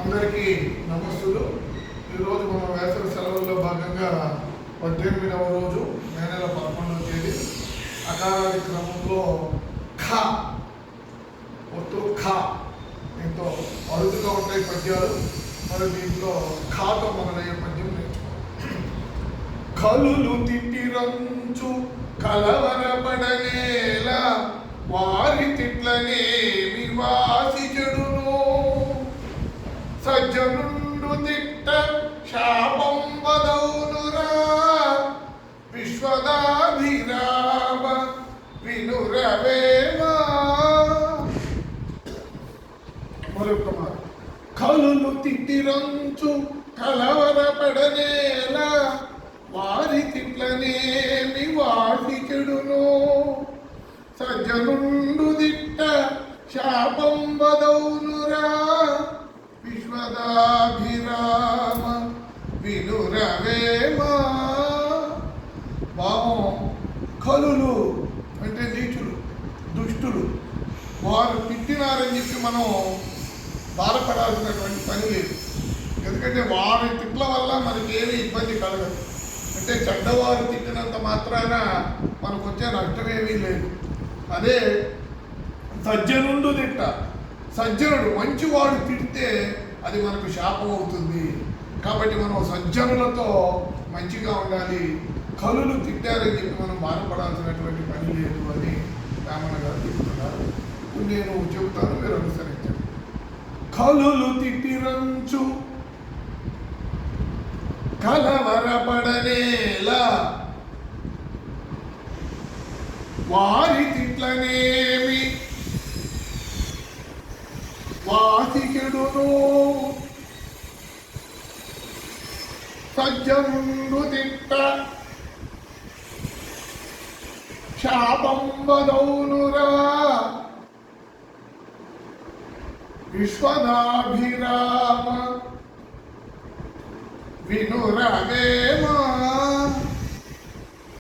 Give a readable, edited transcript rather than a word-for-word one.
అందరికీ నమస్తులు. ఈరోజు మనం వేసవి సెలవుల్లో భాగంగా 18వ రోజు మే నెల 11వ తేదీ అకారాది క్రమంలో ఖ ఒత్తు ఖ దీంతో అరుదుగా ఉంటాయి పద్యాలు. మరి దీంట్లో ఖాతో మొదలయ్యే పద్యం నేర్చుకోవాలి. కలులు తిట్టిరంచు కలవరపడనేలా వారి తిట్లనేమి వాసి చెడును సజ్జనుండు తిట్ట శాపం వదౌనురా విశ్వదాభిరామ వినురవేమా. మరొక కలులు తిట్టిరంచు కలవరపడనేలా వారి తిట్లనేమి వాసి చెడును సజ్జనుండు దిట్ట శాపం వదౌనురా విశ్వదాభిరామ వినురవేమా. భావం కలులు అంటే నీచులు, దుష్టులు. వారు తిట్టినారని చెప్పి మనం బాధపడాల్సినటువంటి పని లేదు. ఎందుకంటే వారి తిట్ల వల్ల మనకి ఏమీ ఇబ్బంది కలగదు. అంటే చెడ్డవారు తిట్టినంత మాత్రాన మనకు వచ్చే నష్టమేమీ లేదు. అదే సజ్జనుండు తిట్ట, సజ్జనుడు మంచివాడు తిడితే అది మనకు శాపం అవుతుంది. కాబట్టి మనం సజ్జనులతో మంచిగా ఉండాలి. కలులు తిట్టారని చెప్పి మనం బాధపడాల్సినటువంటి పని లేదు అని రామణ గారు చెప్తున్నారు. నేను చెబుతాను, మీరు అనుసరించండి. కలులు తిట్టిరంచు కలవరపడనేలా వారి తిట్లనేమి వాసి చెడును సజ్జనుండు తిట్ట శాపం వదౌనురా విశ్వదాభిరామ వినురవేమా.